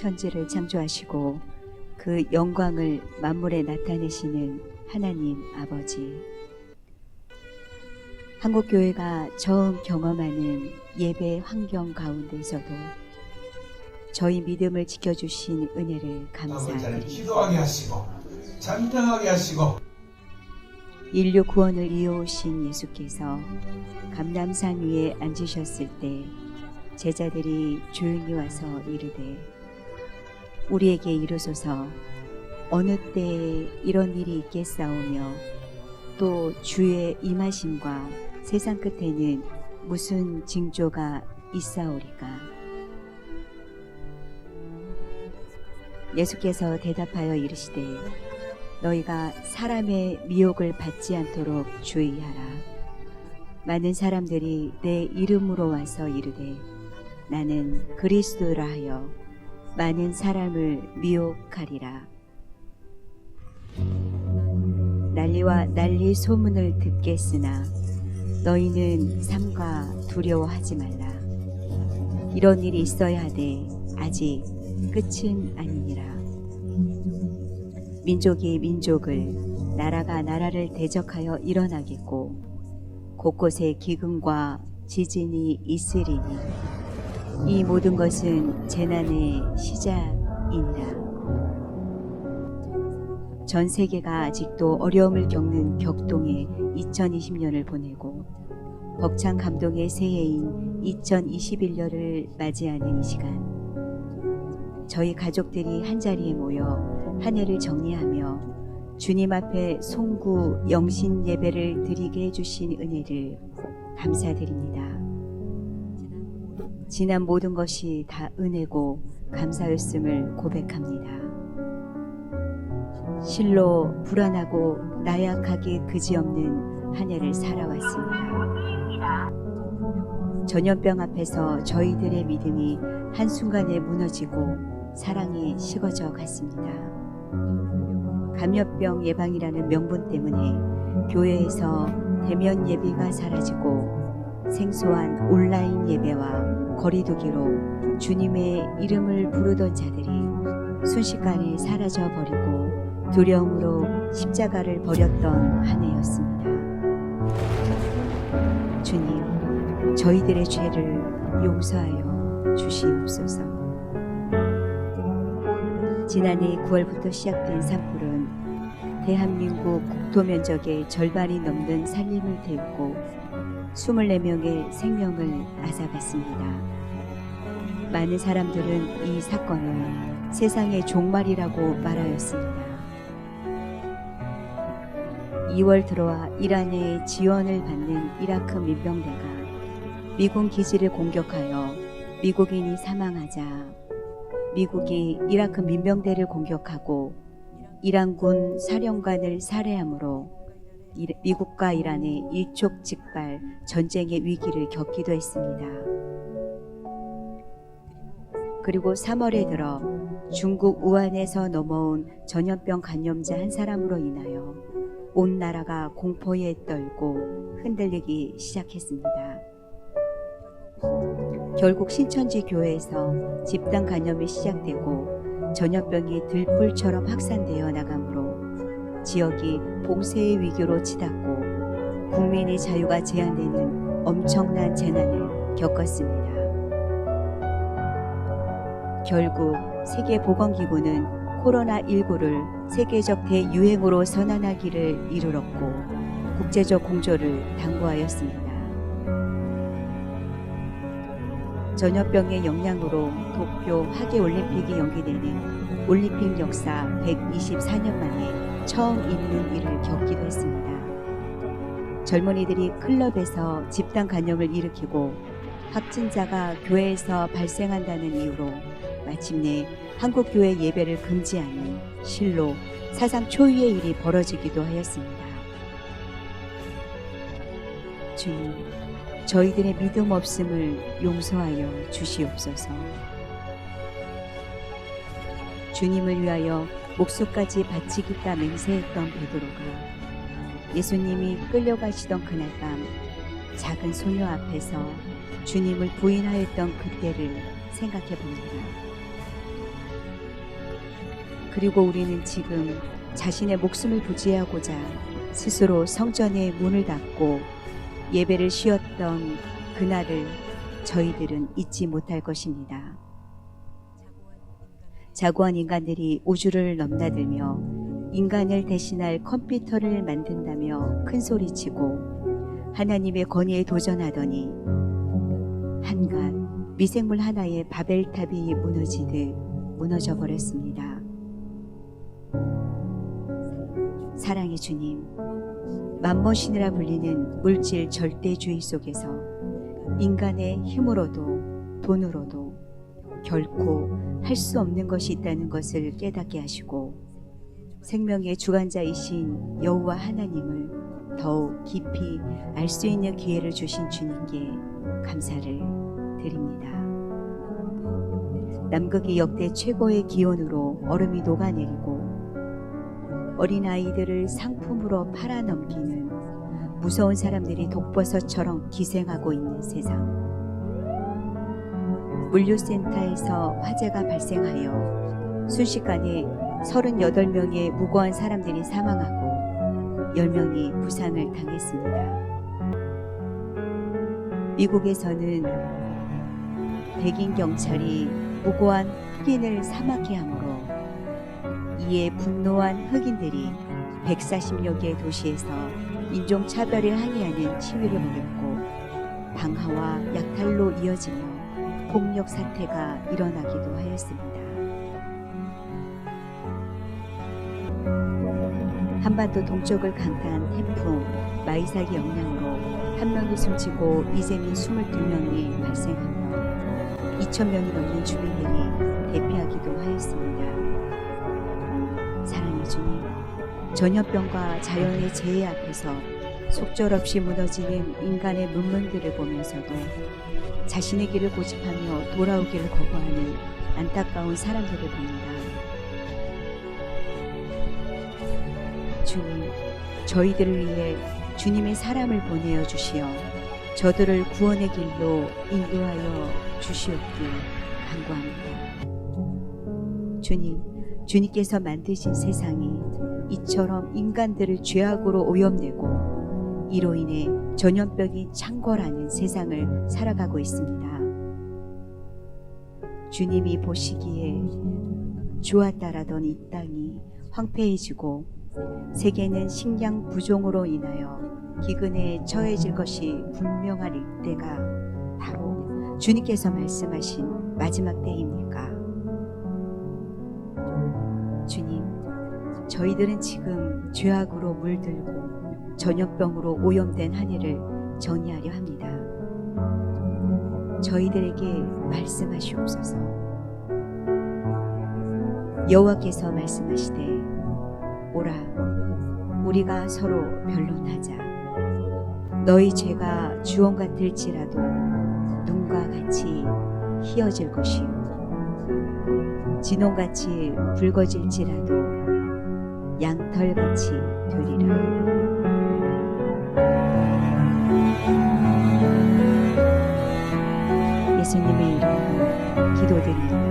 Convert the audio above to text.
천지를 창조하시고 그 영광을 만물에 나타내시는 하나님 아버지. 한국교회가 처음 경험하는 예배 환경 가운데서도 저희 믿음을 지켜주신 은혜를 감사드립니다. 기도하게 하시고 잔당하게 하시고 인류 구원을 이어오신 예수께서 감람산 위에 앉으셨을 때 제자들이 조용히 와서 이르되 우리에게 이르소서 어느 때에 이런 일이 있겠사오며 또 주의 임하심과 세상 끝에는 무슨 징조가 있사오리까. 예수께서 대답하여 이르시되 너희가 사람의 미혹을 받지 않도록 주의하라. 많은 사람들이 내 이름으로 와서 이르되 나는 그리스도라 하여 많은 사람을 미혹하리라. 난리와 난리 소문을 듣겠으나 너희는 삼가 두려워하지 말라. 이런 일이 있어야 하되 아직 끝은 아니니라. 민족이 민족을, 나라가 나라를 대적하여 일어나겠고 곳곳에 기근과 지진이 있으리니 이 모든 것은 재난의 시작이니라. 전 세계가 아직도 어려움을 겪는 격동의 2020년을 보내고 벅찬 감동의 새해인 2021년을 맞이하는 이 시간, 저희 가족들이 한자리에 모여 한 해를 정리하며 주님 앞에 송구 영신 예배를 드리게 해주신 은혜를 감사드립니다. 지난 모든 것이 다 은혜고 감사였음을 고백합니다. 실로 불안하고 나약하기 그지없는 한 해를 살아왔습니다. 전염병 앞에서 저희들의 믿음이 한순간에 무너지고 사랑이 식어져 갔습니다. 감염병 예방이라는 명분 때문에 교회에서 대면 예배가 사라지고 생소한 온라인 예배와 거리두기로 주님의 이름을 부르던 자들이 순식간에 사라져버리고 두려움으로 십자가를 버렸던 한 해였습니다. 주님, 저희들의 죄를 용서하여 주시옵소서. 지난해 9월부터 시작된 산불은 대한민국 국토 면적의 절반이 넘는 산림을 태우고 24명의 생명을 앗아갔습니다. 많은 사람들은 이 사건을 세상의 종말이라고 말하였습니다. 2월 들어와 이란의 지원을 받는 이라크 민병대가 미군 기지를 공격하여 미국인이 사망하자 미국이 이라크 민병대를 공격하고 이란군 사령관을 살해함으로 미국과 이란의 일촉즉발 전쟁의 위기를 겪기도 했습니다. 그리고 3월에 들어 중국 우한에서 넘어온 전염병 감염자 한 사람으로 인하여 온 나라가 공포에 떨고 흔들리기 시작했습니다. 결국 신천지 교회에서 집단 감염이 시작되고 전염병이 들불처럼 확산되어 나가므로 지역이 봉쇄의 위기로 치닫고 국민의 자유가 제한되는 엄청난 재난을 겪었습니다. 결국 세계보건기구는 코로나19를 세계적 대유행으로 선언하기를 이르렀고 국제적 공조를 당부하였습니다. 전염병의 영향으로 도쿄 하계올림픽이 연기되는 올림픽 역사 124년 만에 처음 있는 일을 겪기도 했습니다. 젊은이들이 클럽에서 집단 감염을 일으키고 확진자가 교회에서 발생한다는 이유로 마침내 한국교회 예배를 금지하는 실로 사상 초유의 일이 벌어지기도 하였습니다. 주님, 저희들의 믿음 없음을 용서하여 주시옵소서. 주님을 위하여 목숨까지 바치겠다 맹세했던 베드로가 예수님이 끌려가시던 그날 밤 작은 소녀 앞에서 주님을 부인하였던 그때를 생각해 봅니다. 그리고 우리는 지금 자신의 목숨을 부지하고자 스스로 성전의 문을 닫고 예배를 쉬었던 그날을 저희들은 잊지 못할 것입니다. 자고한 인간들이 우주를 넘나들며 인간을 대신할 컴퓨터를 만든다며 큰소리치고 하나님의 권위에 도전하더니 한갓 미생물 하나의 바벨탑이 무너지듯 무너져 버렸습니다. 사랑의 주님, 맘머신이라 불리는 물질 절대주의 속에서 인간의 힘으로도 돈으로도 결코 할 수 없는 것이 있다는 것을 깨닫게 하시고 생명의 주관자이신 여호와 하나님을 더욱 깊이 알 수 있는 기회를 주신 주님께 감사를 드립니다. 남극이 역대 최고의 기온으로 얼음이 녹아내리고 어린아이들을 상품으로 팔아넘기는 무서운 사람들이 독버섯처럼 기생하고 있는 세상, 물류센터에서 화재가 발생하여 순식간에 38명의 무고한 사람들이 사망하고 10명이 부상을 당했습니다. 미국에서는 백인 경찰이 무고한 흑인을 사망케 하므로 이에 분노한 흑인들이 140여 개의 도시에서 인종차별을 항의하는 시위를 벌였고 방화와 약탈로 이어지며 폭력 사태가 일어나기도 하였습니다. 한반도 동쪽을 강타한 태풍 마이삭의 영향으로 1명이 숨지고 이재민 22명이 발생하며 2,000명이 넘는 주민들이 대피하기도 하였습니다. 사랑의 주님, 전염병과 자연의 재해 앞에서 속절없이 무너지는 인간의 문문들을 보면서도 자신의 길을 고집하며 돌아오기를 거부하는 안타까운 사람들을 봅니다. 주님, 저희들을 위해 주님의 사람을 보내어 주시어 저들을 구원의 길로 인도하여 주시옵길 간구합니다. 주님, 주님께서 만드신 세상이 이처럼 인간들을 죄악으로 오염되고 이로 인해 전염병이 창궐하는 세상을 살아가고 있습니다. 주님이 보시기에 좋았다라던 이 땅이 황폐해지고 세계는 식량 부종으로 인하여 기근에 처해질 것이 분명할 이때가 바로 주님께서 말씀하신 마지막 때입니까? 주님, 저희들은 지금 죄악으로 물들고 전염병으로 오염된 한 해를 정리하려 합니다. 저희들에게 말씀하시옵소서. 여호와께서 말씀하시되 오라, 우리가 서로 변론하자. 너희 죄가 주홍 같을지라도 눈과 같이 희어질 것이요 진홍같이 붉어질지라도 양털같이 되리라. 예수님의 이름으로 기도드립니다.